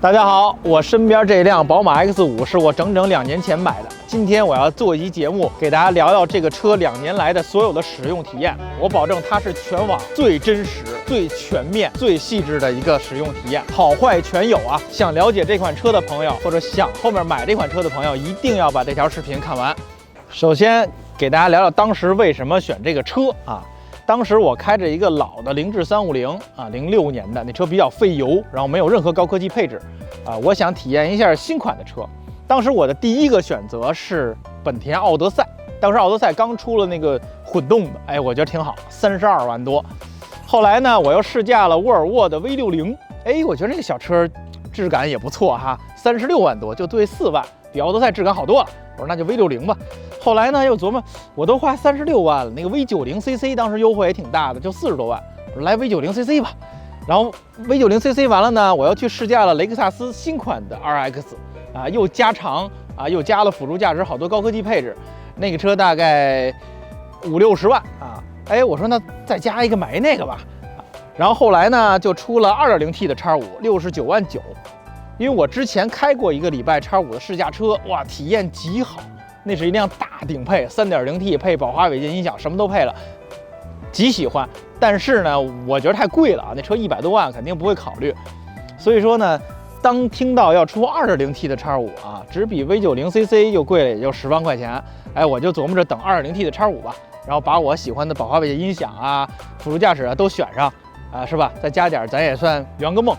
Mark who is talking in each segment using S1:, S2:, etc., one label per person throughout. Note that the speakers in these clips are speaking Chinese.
S1: 大家好，我身边这辆宝马 X5是我整整2年前买的。今天我要做一期节目，给大家聊聊这个车2年来的所有的使用体验。我保证它是全网最真实、最全面、最细致的一个使用体验，好坏全有啊！想了解这款车的朋友，或者想后面买这款车的朋友，一定要把这条视频看完。首先给大家聊聊当时为什么选这个车啊。当时我开着一个老的凌志350啊，06年的那车比较费油，然后没有任何高科技配置啊，我想体验一下新款的车。当时我的第一个选择是本田奥德赛，当时奥德赛刚出了那个混动的，哎，我觉得挺好，32万多。后来呢，我又试驾了沃尔沃的 V60，哎，我觉得这个小车质感也不错哈，36万多就对4万，比奥德赛质感好多了。我说那就 V60吧。后来呢，又琢磨，我都花36万了，那个 V90cc 当时优惠也挺大的，就40多万，我说来 V90cc 吧。然后 V90cc 完了呢，我又去试驾了雷克萨斯新款的 RX 啊，又加长啊，又加了辅助驾驶，好多高科技配置。那个车大概50-60万啊，哎，我说那再加一个买那个吧。然后后来呢，就出了 2.0T 的 X5，69万9。因为我之前开过1个礼拜 X5的试驾车，哇，体验极好。那是一辆大顶配 3.0T 配宝华韦健音响，什么都配了，极喜欢。但是呢，我觉得太贵了啊，那车100多万肯定不会考虑。所以说呢，当听到要出 2.0T 的 X5啊，只比 V90cc 又贵了也就10万块钱，哎，我就琢磨着等 2.0T 的 X5吧，然后把我喜欢的宝华韦健音响啊、辅助驾驶啊都选上啊，是吧？再加点咱也算圆个梦。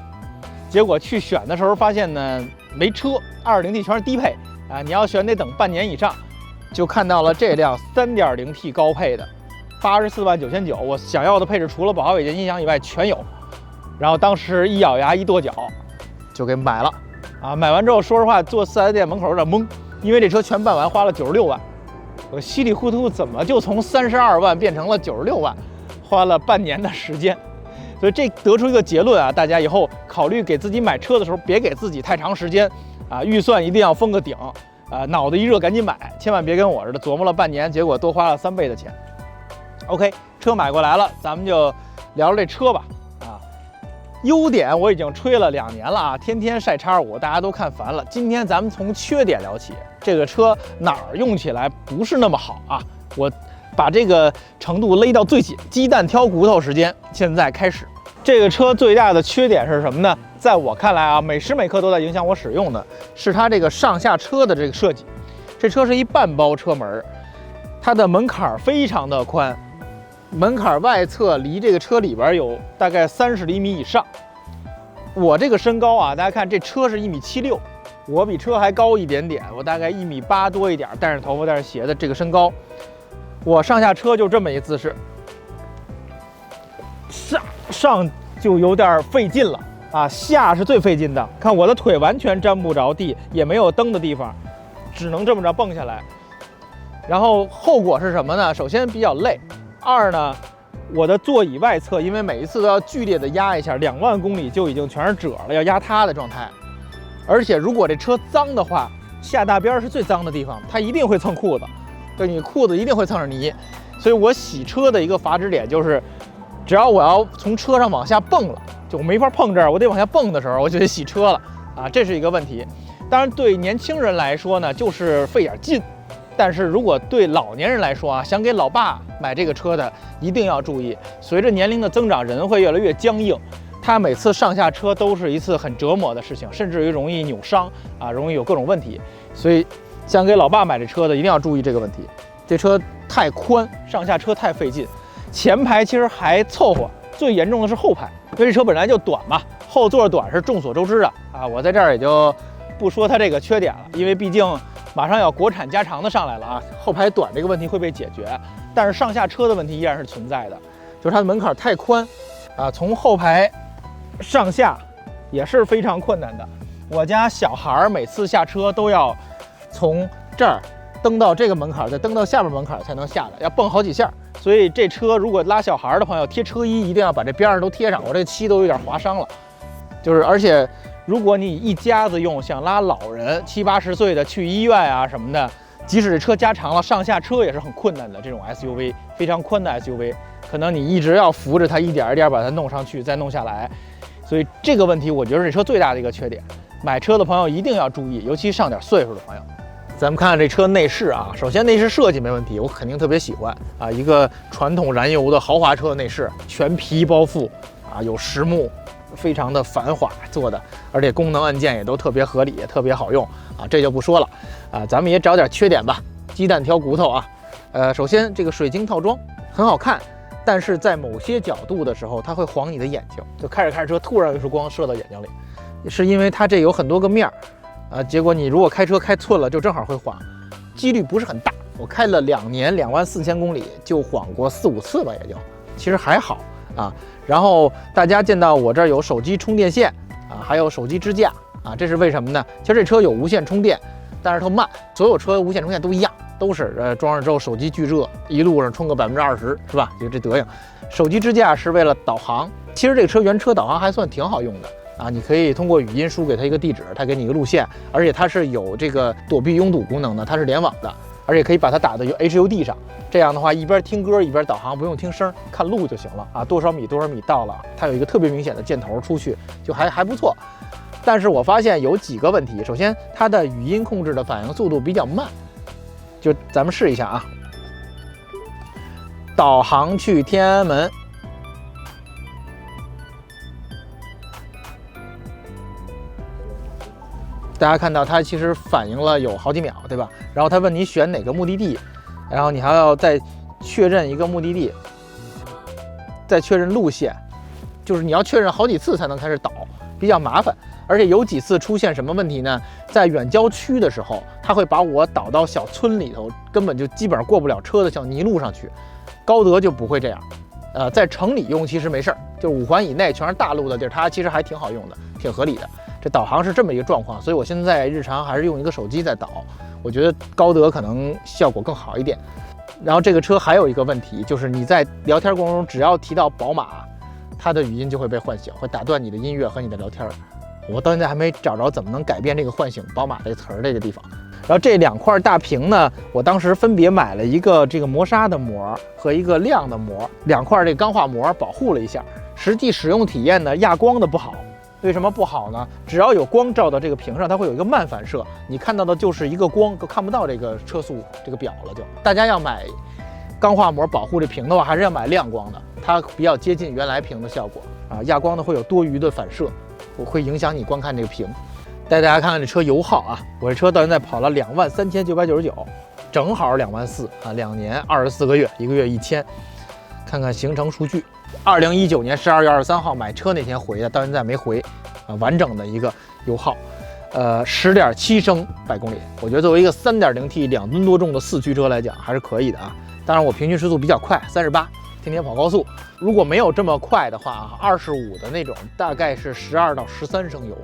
S1: 结果去选的时候发现呢，没车 2.0T 全是低配。啊，你要选得等半年以上，就看到了这辆 3.0T 高配的，84万9900，我想要的配置除了宝华韦健音响以外全有。然后当时一咬牙一跺脚，就给买了。啊，买完之后说实话，坐4S店门口有点懵，因为这车全办完花了96万，我稀里糊涂怎么就从32万变成了96万，花了半年的时间。所以这得出一个结论啊，大家以后考虑给自己买车的时候，别给自己太长时间。啊，预算一定要封个顶，脑子一热赶紧买，千万别跟我似的琢磨了半年，结果多花了3倍的钱。OK， 车买过来了，咱们就聊聊这车吧。啊，优点我已经吹了2年了啊，天天晒X5，大家都看烦了。今天咱们从缺点聊起，这个车哪儿用起来不是那么好啊？我把这个程度勒到最紧，鸡蛋挑骨头时间现在开始。这个车最大的缺点是什么呢？在我看来啊，每时每刻都在影响我使用的是它这个上下车的这个设计。这车是一半包车门，它的门槛非常的宽，门槛外侧离这个车里边有大概30厘米以上。我这个身高啊，大家看这车是1.76米，我比车还高一点点，我大概1.8米多一点，带着头发带着鞋的这个身高，我上下车就这么一姿势，上就有点费劲了。啊，下是最费劲的，看我的腿完全沾不着地，也没有蹬的地方，只能这么着蹦下来。然后后果是什么呢？首先比较累，二呢，我的座椅外侧因为每一次都要剧烈的压一下，2万公里就已经全是褶了，要压塌的状态。而且如果这车脏的话，下大边是最脏的地方，它一定会蹭裤子，对，你裤子一定会蹭着泥。所以我洗车的一个阀值点就是，只要我要从车上往下蹦了。就没法碰这儿，我得往下蹦的时候，我就得洗车了啊，这是一个问题。当然，对年轻人来说呢，就是费点劲。但是如果对老年人来说啊，想给老爸买这个车的，一定要注意，随着年龄的增长，人会越来越僵硬。他每次上下车都是一次很折磨的事情，甚至于容易扭伤啊，容易有各种问题。所以，想给老爸买这车的，一定要注意这个问题。这车太宽，上下车太费劲。前排其实还凑合，最严重的是后排。因为这车本来就短嘛，后座短是众所周知的啊，我在这儿也就不说它这个缺点了，因为毕竟马上要国产加长的上来了啊，后排短这个问题会被解决，但是上下车的问题依然是存在的，就是它的门槛太宽啊，从后排上下也是非常困难的。我家小孩每次下车都要从这儿蹬到这个门槛，再蹬到下边门槛才能下来，要蹦好几下。所以这车如果拉小孩的朋友贴车衣，一定要把这边上都贴上，我这漆都有点划伤了。就是而且如果你一家子用，想拉老人70、80岁的去医院啊什么的，即使这车加长了，上下车也是很困难的。这种 SUV 非常宽的 SUV， 可能你一直要扶着它一点一点把它弄上去，再弄下来。所以这个问题我觉得这车最大的一个缺点。买车的朋友一定要注意，尤其上点岁数的朋友。咱们看看这车内饰啊，首先内饰设计没问题，我肯定特别喜欢啊，一个传统燃油的豪华车的内饰，全皮包覆啊，有实木，非常的繁华做的，而且功能按键也都特别合理，也特别好用啊，这就不说了啊，咱们也找点缺点吧，鸡蛋挑骨头啊。首先这个水晶套装很好看，但是在某些角度的时候，它会晃你的眼睛，就开着车突然有一束光射到眼睛里，是因为它这有很多个面儿，结果你如果开车开寸了，就正好会晃，几率不是很大。我开了2年24000公里，就晃过4、5次吧，也就，其实还好啊。然后大家见到我这儿有手机充电线啊，还有手机支架啊，这是为什么呢？其实这车有无线充电，但是它慢，所有车无线充电都一样。都是装上之后手机巨热，一路上充个20%是吧？就这德行。手机支架是为了导航，其实这个车原车导航还算挺好用的啊，你可以通过语音输给它一个地址，它给你一个路线，而且它是有这个躲避拥堵功能的，它是联网的，而且可以把它打到 HUD 上，这样的话一边听歌一边导航，不用听声，看路就行了啊，多少米到了，它有一个特别明显的箭头出去，就还不错。但是我发现有几个问题，首先它的语音控制的反应速度比较慢。就咱们试一下啊，导航去天安门，大家看到它其实反应了有好几秒，对吧？然后它问你选哪个目的地，然后你还要再确认一个目的地，再确认路线，就是你要确认好几次才能开始导，比较麻烦。而且有几次出现什么问题呢？在远郊区的时候，它会把我导到小村里头，根本就基本上过不了车的小泥路上去。高德就不会这样，在城里用其实没事儿，就是5环以内全是大路的地儿，它其实还挺好用的，挺合理的。这导航是这么一个状况，所以我现在日常还是用一个手机在导，我觉得高德可能效果更好一点。然后这个车还有一个问题，就是你在聊天过程中，只要提到宝马，它的语音就会被唤醒，会打断你的音乐和你的聊天。我到现在还没找着怎么能改变这个唤醒宝马这个词儿这个地方。然后这2块大屏呢，我当时分别买了一个这个磨砂的膜和一个亮的膜，2块这个钢化膜保护了一下。实际使用体验呢，亚光的不好。为什么不好呢？只要有光照到这个屏上，它会有一个慢反射，你看到的就是一个光，都看不到这个车速这个表了就。大家要买钢化膜保护这屏的话，还是要买亮光的，它比较接近原来屏的效果啊。亚光的会有多余的反射，会影响你观看这个屏。带大家看看这车油耗啊，我这车到现在跑了23999，正好24000啊，2年24个月，1个月1000。看看行程数据，2019年12月23号买车那天回的，到现在没回啊，完整的一个油耗，10.7升百公里。我觉得作为一个 3.0T 2吨多重的4驱车来讲，还是可以的啊。当然我平均时速比较快，38，天天跑高速。如果没有这么快的话，25的那种大概是12到13升油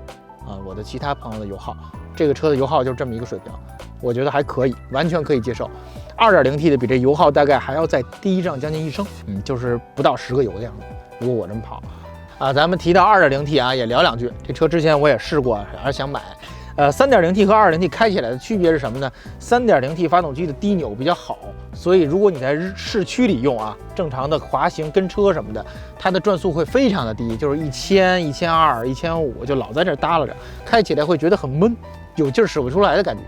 S1: 啊。我的其他朋友的油耗，这个车的油耗就是这么一个水平，我觉得还可以，完全可以接受。2.0T 的比这油耗大概还要再低上将近1升，就是不到10个油的样子。如果我这么跑啊，咱们提到 2.0T 啊，也聊2句。这车之前我也试过，还是想买。3.0T 和 2.0T 开起来的区别是什么呢？3.0T 发动机的低扭比较好，所以如果你在市区里用啊，正常的滑行跟车什么的，它的转速会非常的低，就是1000、1200、1500，就老在这耷拉着，开起来会觉得很闷，有劲儿使不出来的感觉。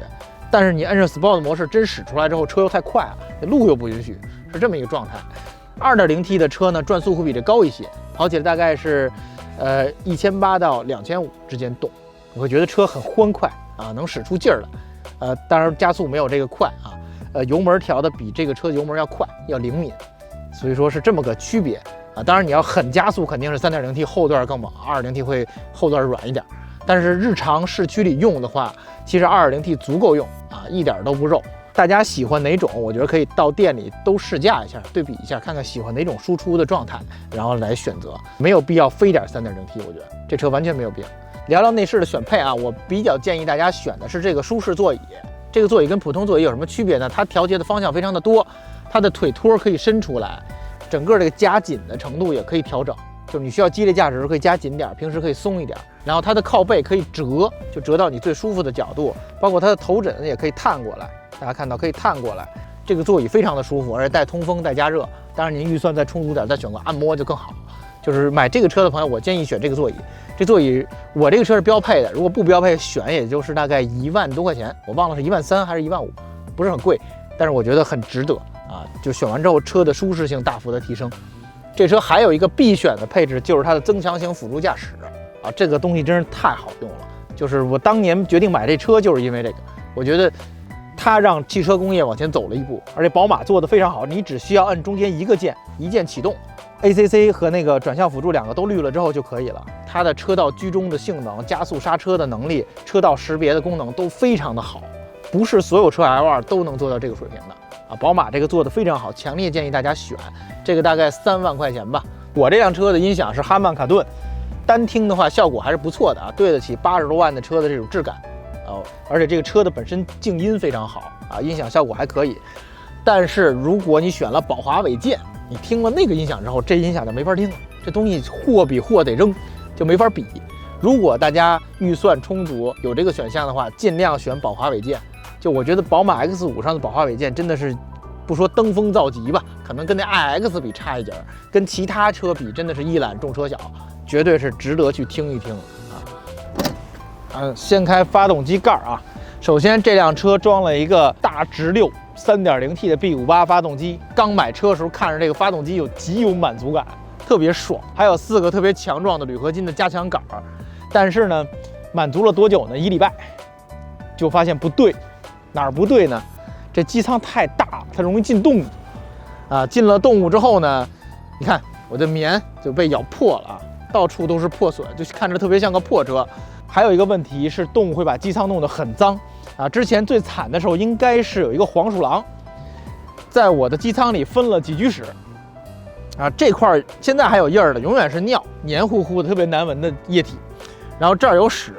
S1: 但是你按上 Sport 模式真使出来之后，车又太快了，路又不允许，是这么一个状态。2.0T 的车呢，转速会比这高一些，跑起来大概是1800到2500之间动。你会觉得车很欢快啊，能使出劲儿来，当然加速没有这个快啊，油门调的比这个车的油门要快，要灵敏，所以说是这么个区别啊。当然你要狠加速，肯定是 3.0T 后段更猛， 2.0T 会后段软一点。但是日常市区里用的话，其实 2.0T 足够用啊，一点都不肉。大家喜欢哪种，我觉得可以到店里都试驾一下，对比一下，看看喜欢哪种输出的状态，然后来选择，没有必要非点 3.0T， 我觉得这车完全没有必要。聊聊内饰的选配啊，我比较建议大家选的是这个舒适座椅。这个座椅跟普通座椅有什么区别呢？它调节的方向非常的多，它的腿托可以伸出来，整个这个夹紧的程度也可以调整，就是你需要激烈驾驶时可以加紧点，平时可以松一点。然后它的靠背可以折，就折到你最舒服的角度，包括它的头枕也可以探过来，大家看到可以探过来。这个座椅非常的舒服，而且带通风带加热。当然您预算再充足点，再选个按摩就更好。就是买这个车的朋友，我建议选这个座椅。这座椅我这个车是标配的，如果不标配，选也就是大概1万多块钱，我忘了是1.3万还是1.5万，不是很贵，但是我觉得很值得啊。就选完之后，车的舒适性大幅的提升。这车还有一个必选的配置，就是它的增强型辅助驾驶啊，这个东西真是太好用了。就是我当年决定买这车，就是因为这个，我觉得它让汽车工业往前走了一步，而且宝马做的非常好，你只需要按中间一个键，一键启动。ACC 和那个转向辅助2个都绿了之后就可以了。它的车道居中的性能、加速刹车的能力、车道识别的功能都非常的好，不是所有车 L2 都能做到这个水平的啊。宝马这个做的非常好，强烈建议大家选。这个大概3万块钱吧。我这辆车的音响是哈曼卡顿，单听的话效果还是不错的啊，对得起80多万的车的这种质感哦。而且这个车的本身静音非常好啊，音响效果还可以。但是如果你选了宝华韦健，你听了那个音响之后，这音响就没法听了，这东西货比货得扔，就没法比。如果大家预算充足，有这个选项的话，尽量选宝华韦健。就我觉得宝马 X5 上的宝华韦健真的是，不说登峰造极吧，可能跟那 iX 比差一截，跟其他车比真的是一览众车小，绝对是值得去听一听啊。掀开发动机盖啊，首先这辆车装了一个大直六 3.0T 的 B58发动机，刚买车的时候看着这个发动机极有满足感，特别爽。还有4个特别强壮的铝合金的加强杆，但是呢，满足了多久呢？1礼拜，就发现不对，哪儿不对呢？这机舱太大，它容易进动物啊。进了动物之后呢，你看我的棉就被咬破了啊，到处都是破损，就看着特别像个破车。还有一个问题是，动物会把机舱弄得很脏。啊，之前最惨的时候应该是有一个黄鼠狼，在我的机舱里分了几居室，啊，这块现在还有印儿的，永远是尿，黏糊糊的，特别难闻的液体。然后这儿有屎，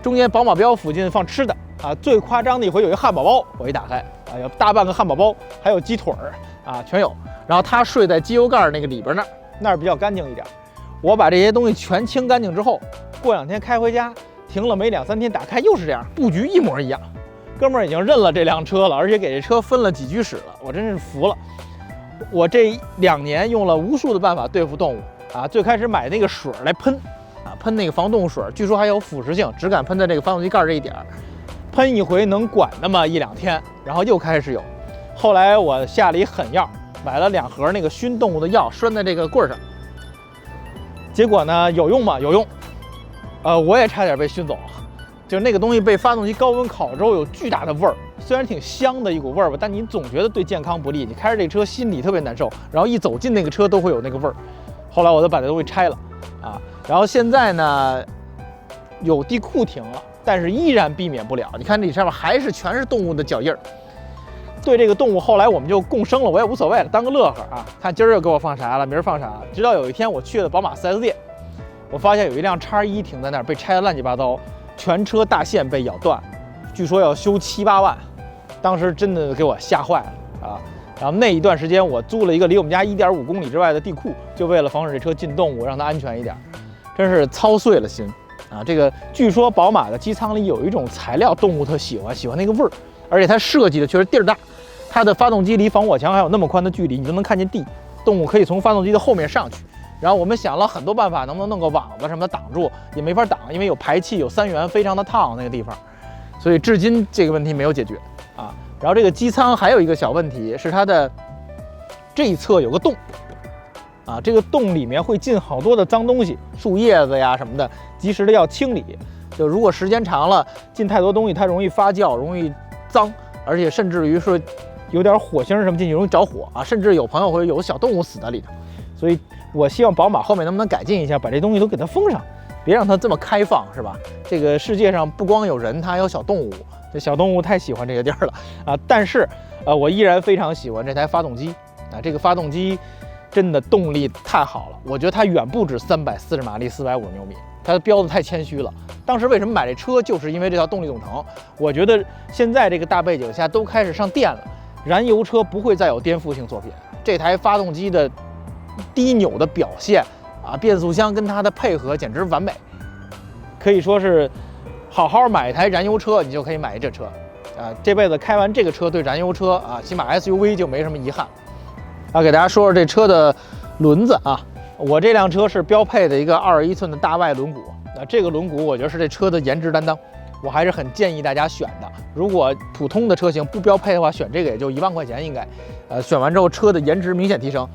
S1: 中间宝马标附近放吃的啊，最夸张的一回有一汉堡包，我一打开啊，有大半个汉堡包，还有鸡腿儿啊，全有。然后他睡在机油盖那个里边那儿比较干净一点。我把这些东西全清干净之后，过2天开回家。停了没2、3天，打开又是这样，布局一模一样。哥们儿已经认了这辆车了，而且给这车分了几居室了，我真是服了。我这2年用了无数的办法对付动物啊，最开始买那个水来喷啊，喷那个防动物水，据说还有腐蚀性，只敢喷在这个发动机盖这一点，喷一回能管那么1、2天，然后又开始有。后来我下了一狠药，买了2盒那个熏动物的药，拴在这个棍上。结果呢，有用吗？有用。我也差点被熏走了，就是那个东西被发动机高温烤之后有巨大的味儿，虽然挺香的一股味儿吧，但你总觉得对健康不利。你开着这车心里特别难受，然后一走进那个车都会有那个味儿。后来我就把这东西拆了啊，然后现在呢有地库停了，但是依然避免不了。你看这上面还是全是动物的脚印儿。对这个动物，后来我们就共生了，我也无所谓了，当个乐呵啊。看今儿又给我放啥了，明儿放啥了。直到有一天我去了宝马 4S 店。我发现有一辆X1停在那儿，被拆得乱七八糟，全车大线被咬断，据说要修7、8万，当时真的给我吓坏了啊！然后那一段时间，我租了一个离我们家1.5公里之外的地库，就为了防止这车进动物，让它安全一点，真是操碎了心啊！这个据说宝马的机舱里有一种材料，动物特喜欢那个味儿，而且它设计的确实地儿大，它的发动机离防火墙还有那么宽的距离，你就能看见地，动物可以从发动机的后面上去。然后我们想了很多办法，能不能弄个网子什么的挡住，也没法挡，因为有排气，有3元，非常的烫那个地方，所以至今这个问题没有解决啊。然后这个机舱还有一个小问题是它的这一侧有个洞啊，这个洞里面会进好多的脏东西，树叶子呀什么的，及时的要清理。就如果时间长了，进太多东西，它容易发酵，容易脏，而且甚至于说有点火星什么进去容易着火啊，甚至有朋友会有小动物死在里头，所以。我希望宝马后面能不能改进一下，把这东西都给它封上，别让它这么开放，是吧？这个世界上不光有人，它还有小动物，这小动物太喜欢这个地儿了啊！但是，我依然非常喜欢这台发动机啊，这个发动机真的动力太好了，我觉得它远不止340马力、450牛米，它标的太谦虚了。当时为什么买这车，就是因为这套动力总成。我觉得现在这个大背景下都开始上电了，燃油车不会再有颠覆性作品，这台发动机的低扭的表现啊，变速箱跟它的配合简直完美，可以说是好好买一台燃油车，你就可以买这车啊。这辈子开完这个车，对燃油车啊，起码 SUV 就没什么遗憾啊。给大家说说这车的轮子啊，我这辆车是标配的一个21寸的大外轮毂，这个轮毂我觉得是这车的颜值担当，我还是很建议大家选的。如果普通的车型不标配的话，选这个也就1万块钱应该。选完之后车的颜值明显提升。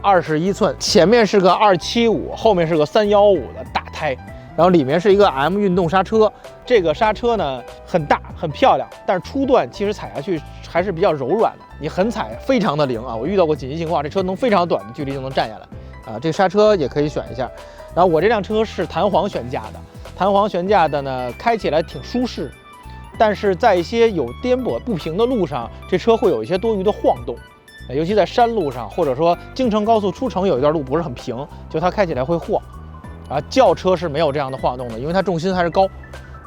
S1: 21寸，前面是个275，后面是个315的大胎。然后里面是一个 M 运动刹车，这个刹车呢很大很漂亮，但是初段其实踩下去还是比较柔软的，你狠踩非常的灵啊！我遇到过紧急情况，这车能非常短的距离就能站下来啊！这刹车也可以选一下。然后我这辆车是弹簧悬架的，弹簧悬架的呢开起来挺舒适，但是在一些有颠簸不平的路上，这车会有一些多余的晃动，尤其在山路上，或者说京承高速出城有一段路不是很平，就它开起来会晃。轿车是没有这样的晃动的，因为它重心还是高。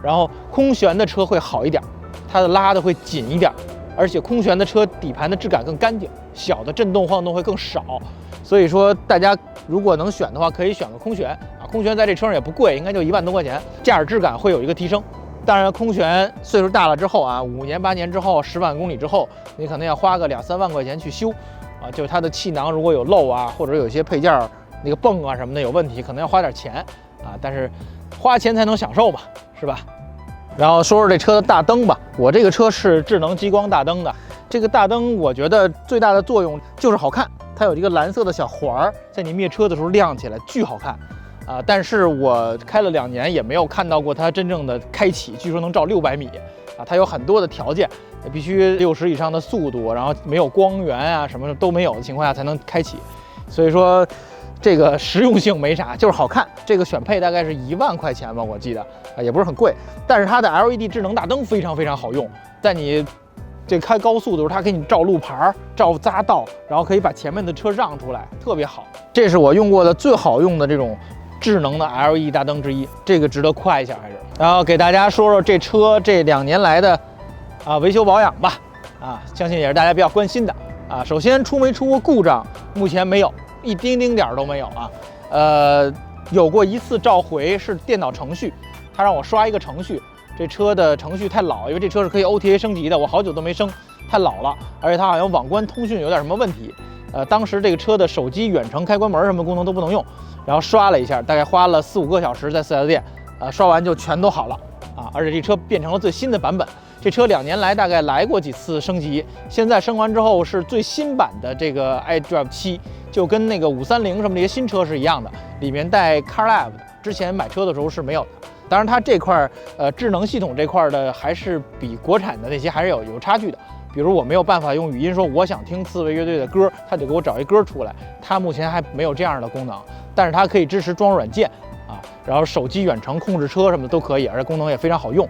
S1: 然后空悬的车会好一点，它的拉的会紧一点，而且空悬的车底盘的质感更干净，小的震动晃动会更少。所以说大家如果能选的话，可以选个空悬啊。空悬在这车上也不贵，应该就1万多块钱，驾驶质感会有一个提升。当然，空悬岁数大了之后啊，5年8年之后，10万公里之后，你可能要花个2、3万块钱去修啊，就是它的气囊如果有漏啊，或者有些配件那个泵啊什么的有问题，可能要花点钱啊，但是花钱才能享受嘛，是吧？然后说说这车的大灯吧，我这个车是智能激光大灯的，这个大灯我觉得最大的作用就是好看，它有这个蓝色的小环儿，在你灭车的时候亮起来巨好看啊！但是我开了2年也没有看到过它真正的开启，据说能照600米啊，它有很多的条件，必须60以上的速度，然后没有光源啊什么都没有的情况下才能开启，所以说。这个实用性没啥，就是好看。这个选配大概是1万块钱吧，我记得啊，也不是很贵。但是它的 LED 智能大灯非常非常好用，在你这开高速的时候，它给你照路牌、照匝道，然后可以把前面的车让出来，特别好。这是我用过的最好用的这种智能的 LED 大灯之一，这个值得夸一下还是。然后给大家说说这车这2年来的维修保养吧，相信也是大家比较关心的啊。首先出没出过故障，目前没有。一丁丁点儿都没有啊，有过1次召回是电脑程序，他让我刷一个程序，这车的程序太老，因为这车是可以 OTA 升级的，我好久都没升，太老了，而且它好像网关通讯有点什么问题，当时这个车的手机远程开关门什么功能都不能用，然后刷了一下，大概花了4、5个小时在4S店，刷完就全都好了啊，而且这车变成了最新的版本。这车2年来大概来过几次升级，现在升完之后是最新版的这个 iDrive 7，就跟那个530什么这些新车是一样的，里面带 CarLive 的，之前买车的时候是没有的。当然它这块智能系统这块的还是比国产的那些还是有差距的。比如我没有办法用语音说我想听刺猬乐队的歌，它得给我找一歌出来，它目前还没有这样的功能，但是它可以支持装软件啊，然后手机远程控制车什么的都可以，而且功能也非常好用。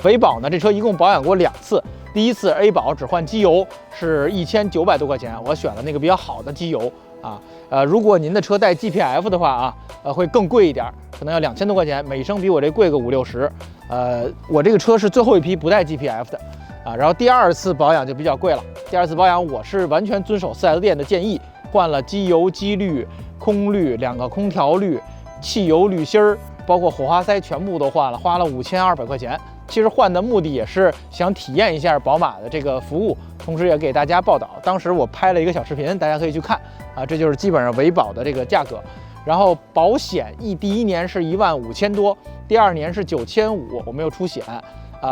S1: 维保呢，这车一共保养过2次，第一次 A 保只换机油是1900多块钱，我选了那个比较好的机油啊。如果您的车带 GPF 的话会更贵一点，可能要2000多块钱，每升比我这贵个50、60。我这个车是最后一批不带 GPF 的啊。然后第2次保养就比较贵了，第2次保养我是完全遵守4S店的建议，换了机油、机滤、空滤、2个空调滤、汽油滤芯儿，包括火花塞全部都换了，花了5200块钱。其实换的目的也是想体验一下宝马的这个服务，同时也给大家报道。当时我拍了一个小视频，大家可以去看啊。这就是基本上维保的这个价格。然后保险第1年是15000多，第2年是9500，我没有出险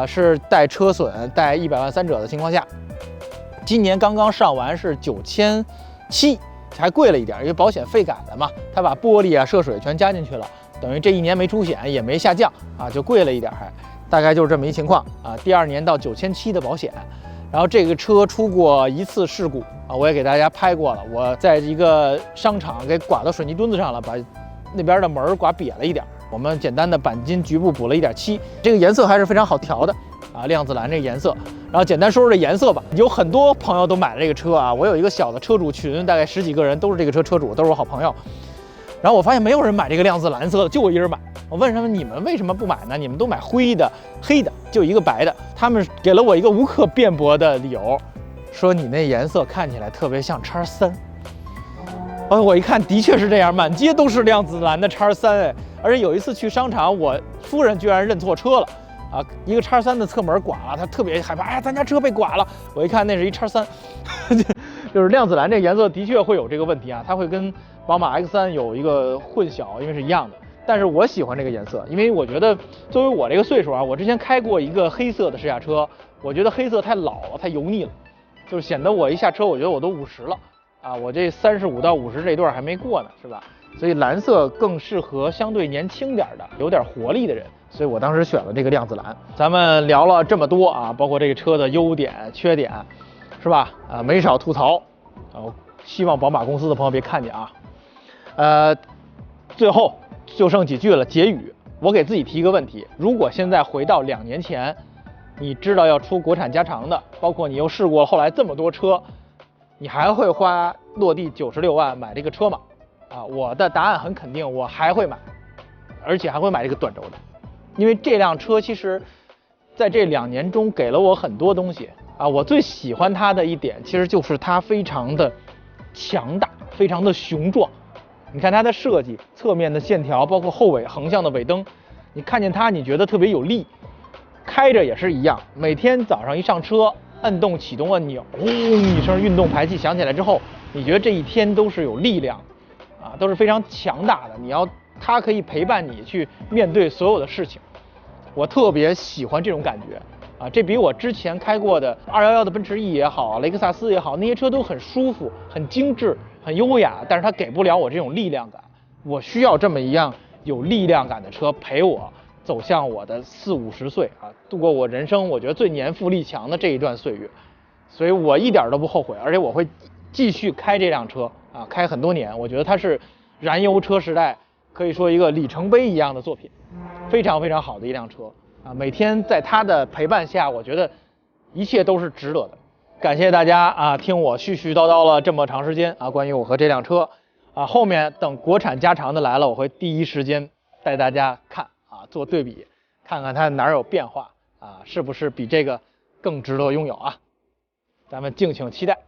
S1: 是带车损带100万3者的情况下。今年刚刚上完是9700，还贵了一点，因为保险费改了嘛，它把玻璃涉水全加进去了，等于这1年没出险也没下降就贵了一点还。大概就是这么一情况第2年到9700的保险，然后这个车出过1次事故我也给大家拍过了，我在一个商场给刮到水泥墩子上了，把那边的门刮瘪了一点，我们简单的钣金局部补了1.7，这个颜色还是非常好调的亮紫蓝这个颜色。然后简单说说这颜色吧，有很多朋友都买了这个车我有一个小的车主群，大概10几个人都是这个车主，都是我好朋友。然后我发现没有人买这个亮紫蓝色的，就我一人买。我问你们为什么不买呢？你们都买灰的、黑的，就一个白的。他们给了我一个无可辩驳的理由，说你那颜色看起来特别像X3。我一看的确是这样，满街都是亮紫蓝的X3而且有一次去商场，我夫人居然认错车了一个X3的侧门刮了，她特别害怕，咱家车被刮了。我一看那是一X3，就是亮紫蓝这颜色的确会有这个问题它会跟宝马 X3有一个混淆，因为是一样的。但是我喜欢这个颜色，因为我觉得作为我这个岁数啊，我之前开过一个黑色的试驾车，我觉得黑色太老了，太油腻了，就是显得我一下车，我觉得我都50了啊，我这35到50这段还没过呢，是吧？所以蓝色更适合相对年轻点的、有点活力的人，所以我当时选了这个亮子蓝。咱们聊了这么多啊，包括这个车的优点、缺点，是吧？没少吐槽啊，希望宝马公司的朋友别看见啊。最后就剩几句了，结语。我给自己提一个问题：如果现在回到2年前，你知道要出国产加长的，包括你又试过后来这么多车，你还会花落地96万买这个车吗？我的答案很肯定，我还会买，而且还会买这个短轴的，因为这辆车其实在这2年中给了我很多东西啊。我最喜欢它的一点，其实就是它非常的强大，非常的雄壮。你看它的设计，侧面的线条，包括后尾横向的尾灯，你看见它，你觉得特别有力。开着也是一样，每天早上一上车，摁动启动按钮，轰一声运动排气响起来之后，你觉得这一天都是有力量啊，都是非常强大的。它可以陪伴你去面对所有的事情。我特别喜欢这种感觉啊，这比我之前开过的211的奔驰 E 也好，雷克萨斯也好，那些车都很舒服、很精致、很优雅，但是它给不了我这种力量感。我需要这么一样有力量感的车陪我走向我的40、50岁啊，度过我人生我觉得最年富力强的这一段岁月。所以我一点都不后悔，而且我会继续开这辆车啊，开很多年。我觉得它是燃油车时代可以说一个里程碑一样的作品，非常非常好的一辆车啊！每天在它的陪伴下，我觉得一切都是值得的。感谢大家啊，听我絮絮叨叨了这么长时间啊，关于我和这辆车啊，后面等国产加长的来了，我会第一时间带大家看啊，做对比，看看它哪有变化啊，是不是比这个更值得拥有啊？咱们敬请期待。